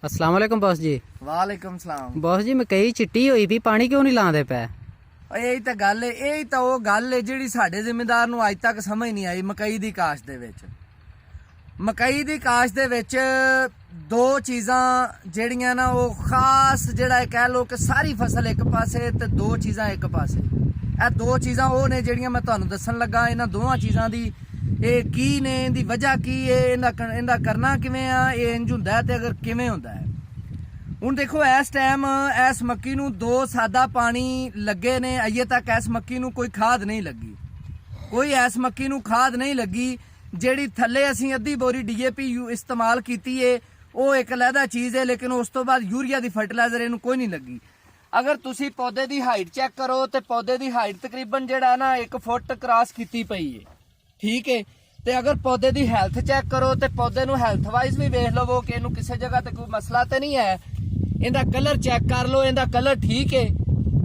अस्सलाम वालेकुम बॉस जी। वालेकुम सलाम। बॉस जी मकई चिट्टी होई भी पानी क्यों नहीं लांदे पै? यही तो गल है, यही तो वो गल है जिहड़ी साडे जिम्मेदार नूं अज तक समझ नहीं आई। मकई दी काश्त दे विच दो चीज़ां जिहड़ियां ना वो खास जिहड़ा कह लो कि सारी फसल एक पासे ते दो चीज़ां एक पासे। ਇਹ दो चीज़ां वो ने जिहड़ियां मैं तुहानूं दस्सण लगा। इन्हां दोवां चीज़ां दी की ने, इहदी वजह की है, इहदा करना किवें आ, ये इंज हुंदा है ते अगर किवें हुंदा है। ਹੁਣ देखो इस टाइम इस मक्की नूं 2 सादा पानी लगे ने, अजे तक इस मक्की नूं कोई खाद नहीं लगी। कोई इस मक्की नूं खाद नहीं लगी। जिहड़ी थल्ले असीं अद्धी बोरी DAP इस्तेमाल कीती है वो एक अलहदा चीज़ है, लेकिन उस तो बाद यूरिया दी फर्टिलाइजर इहनूं कोई नहीं लगी। अगर तुसीं पौधे दी हाइट चैक करो तो पौधे दी हाइट तकरीबन जिहड़ा ना 1 फुट क्रॉस कीती पई है, ठीक है। ते अगर पौधे दी हैल्थ चैक करो तो पौधे नूं हैल्थ वाइज भी वेख लवो कि इहनूं किसी जगह ते कोई मसला तो नहीं है। इहदा कलर चैक कर लो, इहदा कलर ठीक है,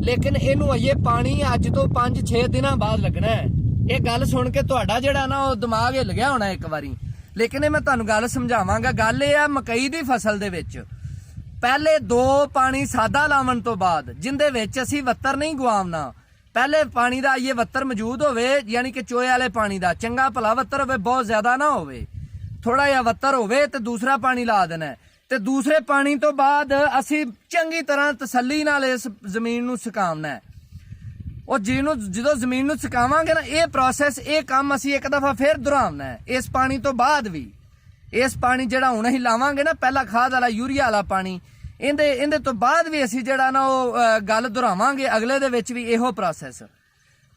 लेकिन इहनूं अजे पानी अज तो 5-6 दिनां बाद लगना है। ये गल सुन के तुहाडा जिहड़ा ना वो दिमाग हिल गया होना एक बारी, लेकिन मैं तुहानूं गल समझावांगा। गल ये आ मकई दी फसल दे विच पहले 2 पानी सादा लावन तो बाद जिंदे विच असीं वत्तर नहीं गवावना। पहले पानी दा ये वत्तर मौजूद होवे, यानी कि चोए वाले पानी दा चंगा भला वत्तर होवे, बहुत ज्यादा ना होवे, थोड़ा जिहा वत्तर होवे ते दूसरा पानी ला देना है। ते दूसरे पानी तो बाद असी चंगी तरह तसल्ली नाल इस जमीन नूं सुकावना है। और जो जमीन नूं सुकावांगे ना, ये प्रोसैस ये काम असी एक दफा फिर दोहरावना है। इस पानी तो बाद भी इस पानी जिहड़ा हुण असीं लावांगे ना, पहला खाद वाला यूरिया वाला पानी, इंदे तो बाद भी असी जिहड़ा ना वो गल दोहरावांगे अगले दे विच भी इहो प्रोसैस।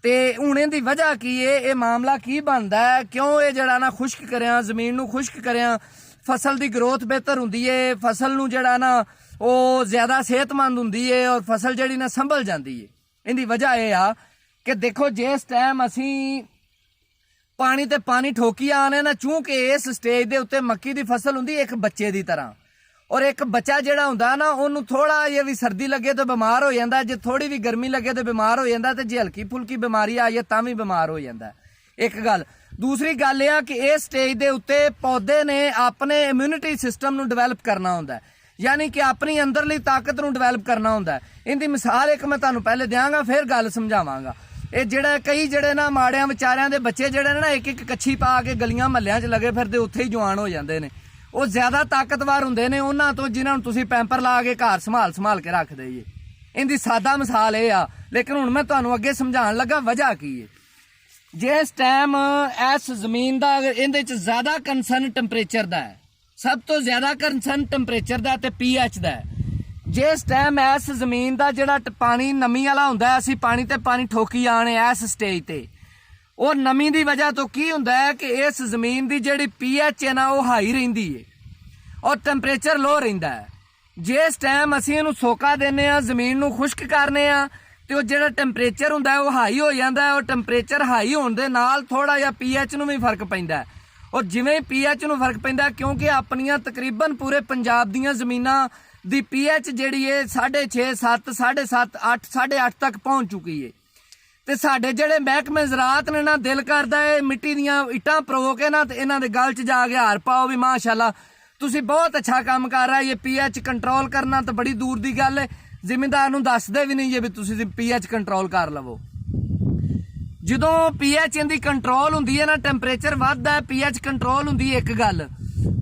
ते हुण इहदी वजह की है, ये मामला की बनदा है, क्यों ये जिहड़ा ना खुश्क करिया जमीन नूं खुश्क करिया फसल की ग्रोथ बेहतर हुंदी है, फसल नूं जिहड़ा ना वो ज्यादा सेहतमंद हुंदी है और फसल जिहड़ी ना संभल जाती है। इहदी वजह यह आ कि देखो जिस टाइम असी पानी ते पानी ठोकी आने ना, चूंकि इस स्टेज दे उत्ते मक्की दी फसल हुंदी एक बच्चे दी तरह, और एक बच्चा जिहड़ा हुंदा ना ओनू थोड़ा जे भी सर्दी लगे तो बीमार हो जांदा, जे थोड़ी भी गर्मी लगे तो बीमार हो जांदा, ते जे हल्की फुल्की बीमारी आ जाए तां भी बीमार हो जांदा। एक गल। दूसरी गल यह कि इस स्टेज के उत्ते पौधे ने अपने इम्यूनिटी सिस्टम नूं डिवेलप करना होंदा है, यानी कि अपनी अंदरली ताकत नूं डिवेलप करना होंदा है। इनकी मिसाल एक मैं तुहानूं पहले देंगा फिर गल समझावांगा। ये जिहड़ा कई जिहड़े ना माड़ियां विचारियां दे बच्चे जिहड़े ना एक कच्छी पा के गलियां महल्लियां च लगे फिरदे उत्थे ही जवान हो जांदे ने। वो ज्यादा ताकतवर हुंदे ने उन्हां तो जिन्हां नूं तुसीं पैंपर ला के घर संभाल के रखदे जे। इनकी सादा मिसाल ये आ, लेकिन हुण मैं तुहानूं अगे समझाउण लगा वजह की है। जिस टाइम इस जमीन का इहदे च ज्यादा कंसर्न टैंपरेचर दा है, सब तो ज्यादा कंसर्न टैंपरेचर दा ते pH दा है। जिस टाइम इस जमीन का जिहड़ा पानी नमी वाला हुंदा है, असीं पानी ते पानी ठोकी आने इस स्टेज ते, और नमी की वजह तो की हुंदा है कि इस जमीन की जिहड़ी pH है ना वो हाई रहिंदी है और टैंपरेचर लो रहिंदा है। जिस टाइम असीं इहनूं सोका देने आ, जमीन नूं खुश्क करने आ, तो जो टैंपरेचर होंदा है वो हाई हो जाता है, और टैंपरेचर हाई होने दे नाल थोड़ा जिहा pH नूं भी फर्क पैंदा है। और जिवें pH नूं फर्क पैंदा, क्योंकि अपनियां तकरीबन पूरे पंजाब दीयां जमीनां दी pH जिहड़ी है 6.5, 7, 7.5, 8, 8.5 तक पहुंच चुकी है। ते साडे जिहड़े महकमे ज़राअत ने ना, दिल करदा है मिट्टी दीयां इट्टां परो के ना ते इन्हां दे गल च जाके हार पाओ भी माशाअल्लाह तुसीं बहुत अच्छा काम कर रहा है। ये pH कंट्रोल करना तो बड़ी दूर की गल है, जिमींदार नूं दसदे भी नहीं जे भी तुसीं pH कंट्रोल कर लवो। जदों pH इहदी कंट्रोल हुंदी है ना, टैंपरेचर वधदा है, pH कंट्रोल हुंदी है, एक गल।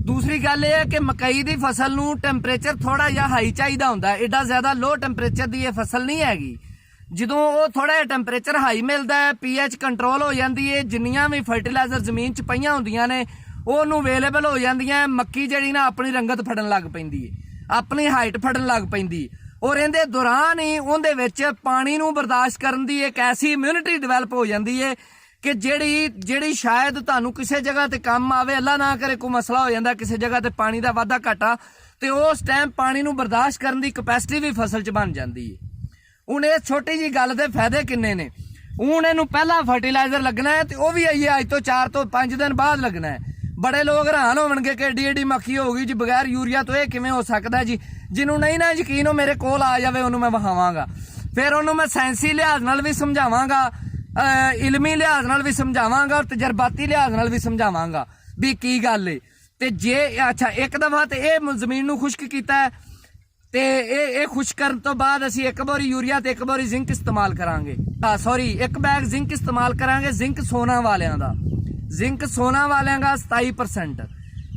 दूसरी गल यह है कि मकई की फसल नूं टैंपरेचर थोड़ा जिहा हाई चाहिदा हुंदा है, एडा ज्यादा लो टैंपरेचर की यह फसल नहीं हैगी। जदों वो थोड़ा जिहा टैंपरेचर हाई मिलता है, pH कंट्रोल हो जाती है, जिन्नियां भी फर्टिलाइजर जमीन च पईयां हुंदियां ने ਉਹਨੂੰ ਅਵੇਲੇਬਲ ਹੋ ਜਾਂਦੀਆਂ। ਮੱਕੀ ਜਿਹੜੀ ਨਾ ਆਪਣੀ ਰੰਗਤ ਫੜਨ ਲੱਗ ਪੈਂਦੀ ਹੈ, ਆਪਣੀ ਹਾਈਟ ਫੜਨ ਲੱਗ ਪੈਂਦੀ, ਔਰ ਇਹਦੇ ਦੌਰਾਨ ਹੀ ਉਹਦੇ ਵਿੱਚ ਪਾਣੀ ਨੂੰ ਬਰਦਾਸ਼ਤ ਕਰਨ ਦੀ ਇੱਕ ਐਸੀ ਇਮਿਊਨਿਟੀ ਡਿਵੈਲਪ ਹੋ ਜਾਂਦੀ ਹੈ ਕਿ ਜਿਹੜੀ ਸ਼ਾਇਦ ਤੁਹਾਨੂੰ ਕਿਸੇ ਜਗ੍ਹਾ ਤੇ ਕੰਮ ਆਵੇ, ਅੱਲਾ ਨਾ ਕਰੇ ਕੋਈ ਮਸਲਾ ਹੋ ਜਾਂਦਾ ਕਿਸੇ ਜਗ੍ਹਾ ਤੇ ਪਾਣੀ ਦਾ ਵਾਧਾ ਘਾਟਾ, ਤੇ ਉਸ ਟਾਈਮ ਪਾਣੀ ਨੂੰ ਬਰਦਾਸ਼ਤ ਕਰਨ ਦੀ ਕਪੈਸਿਟੀ ਵੀ ਫਸਲ 'ਚ ਬਣ ਜਾਂਦੀ ਹੈ। ਹੁਣ ਇਹ ਛੋਟੀ ਜੀ ਗੱਲ ਦੇ ਫਾਇਦੇ ਕਿੰਨੇ ਨੇ। ਹੁਣ ਇਹਨੂੰ ਪਹਿਲਾ ਫਰਟੀਲਾਈਜ਼ਰ ਲੱਗਣਾ ਹੈ, ਤੇ ਉਹ ਵੀ ਆਈਏ ਅੱਜ ਤੋਂ 4 ਤੋਂ 5 ਦਿਨ ਬਾਅਦ ਲੱਗਣਾ ਹੈ। बड़े लोग हैरान होवणगे कि एडी मक्खी हो गई जी बगैर यूरिया तो यह किवें हो सकता है जी। जिन्हों नहीं ना यकीन हो मेरे कोल आ जाए, उन्होंने मैं विखावांगा, फिर उन्होंने मैं साइंसी लिहाज नाल भी समझावांगा, इलमी लिहाज नाल भी समझावांगा और तजर्बाती लिहाज नाल भी समझावांगा भी की गल है। ਤੇ ਜੇ ਅੱਛਾ ਇੱਕ ਦਫਾ ਤੇ ਇਹ ਜ਼ਮੀਨ ਨੂੰ ਖੁਸ਼ਕ ਕੀਤਾ ਹੈ ਤੇ ਇਹ ਖੁਸ਼ਕ ਕਰਨ ਤੋਂ ਬਾਅਦ ਅਸੀਂ ਇੱਕ ਵਾਰੀ ਯੂਰੀਆ ਤੇ ਇੱਕ ਵਾਰੀ ਜ਼ਿੰਕ ਇਸਤੇਮਾਲ ਕਰਾਂਗੇ। ਸੌਰੀ, ਇੱਕ ਬੈਗ ਜ਼ਿੰਕ ਇਸਤੇਮਾਲ ਕਰਾਂਗੇ, ਜ਼ਿੰਕ ਸੋਨਾ ਵਾਲਿਆਂ ਦਾ, ਜ਼ਿੰਕ ਸੋਨਾ ਵਾਲਿਆਂ ਦਾ 27%।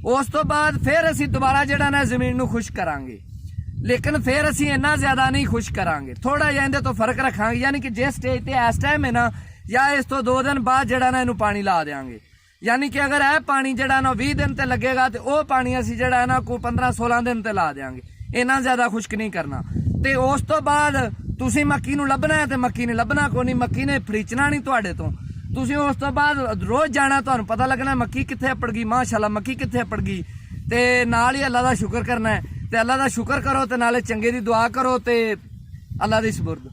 ਉਸ ਤੋਂ ਬਾਅਦ ਫਿਰ ਅਸੀਂ ਦੁਬਾਰਾ ਜਿਹੜਾ ਨਾ ਜ਼ਮੀਨ ਨੂੰ ਖੁਸ਼ਕ ਕਰਾਂਗੇ, ਲੇਕਿਨ ਫਿਰ ਅਸੀਂ ਇੰਨਾ ਜ਼ਿਆਦਾ ਨਹੀਂ ਖੁਸ਼ਕ ਕਰਾਂਗੇ, ਥੋੜਾ ਜਿਹਾ ਇਹਦੇ ਤੋਂ ਫਰਕ ਰੱਖਾਂਗੇ। ਯਾਨੀ ਕਿ ਜੇ ਸਟੇਜ ਤੇ ਇਸ ਟਾਈਮ ਹੈ ਨਾ, ਜਾਂ ਇਸ ਤੋਂ 2 ਦਿਨ ਬਾਅਦ ਜਿਹੜਾ ਨਾ ਇਹਨੂੰ ਪਾਣੀ ਲਾ ਦੇਵਾਂਗੇ। ਯਾਨੀ ਕਿ ਅਗਰ ਇਹ ਪਾਣੀ ਜਿਹੜਾ ਨਾ 20 ਦਿਨ ਤੇ ਲੱਗੇਗਾ ਤੇ ਉਹ ਪਾਣੀ ਅਸੀਂ ਜਿਹੜਾ ਨਾ ਕੋਈ 15-16 ਦਿਨ ਤੇ ਲਾ ਦੇਵਾਂਗੇ, ਇੰਨਾ ਜ਼ਿਆਦਾ ਖੁਸ਼ਕ ਨਹੀਂ ਕਰਨਾ। ਤੇ ਉਸ ਤੋਂ ਬਾਅਦ ਤੁਸੀਂ ਮੱਕੀ ਨੂੰ ਲੱਭਣਾ ਹੈ ਤੇ ਮੱਕੀ ਨੇ ਲੱਭਣਾ ਕੋਈ ਨਹੀਂ, ਮੱਕੀ ਨੇ ਫਰੀਚਣਾ ਨਹੀਂ ਤੁਹਾਡੇ ਤੋਂ। ਤੁਸੀਂ ਉਸ ਤੋਂ ਬਾਅਦ ਰੋਜ਼ ਜਾਣਾ, ਤੁਹਾਨੂੰ ਪਤਾ ਲੱਗਣਾ ਮੱਕੀ ਕਿੱਥੇ ਅਪੜ ਗਈ, ਮਾਸ਼ਾਅੱਲਾ ਮੱਕੀ ਕਿੱਥੇ ਅਪੜ ਗਈ। ਤੇ ਨਾਲ ਹੀ ਅੱਲਾ ਦਾ ਸ਼ੁਕਰ ਕਰਨਾ ਹੈ, ਤੇ ਅੱਲਾ ਦਾ ਸ਼ੁਕਰ ਕਰੋ ਤੇ ਨਾਲੇ ਚੰਗੇ ਦੀ ਦੁਆ ਕਰੋ ਤੇ ਅੱਲਾ ਦੀ ਸਪੁਰਦ।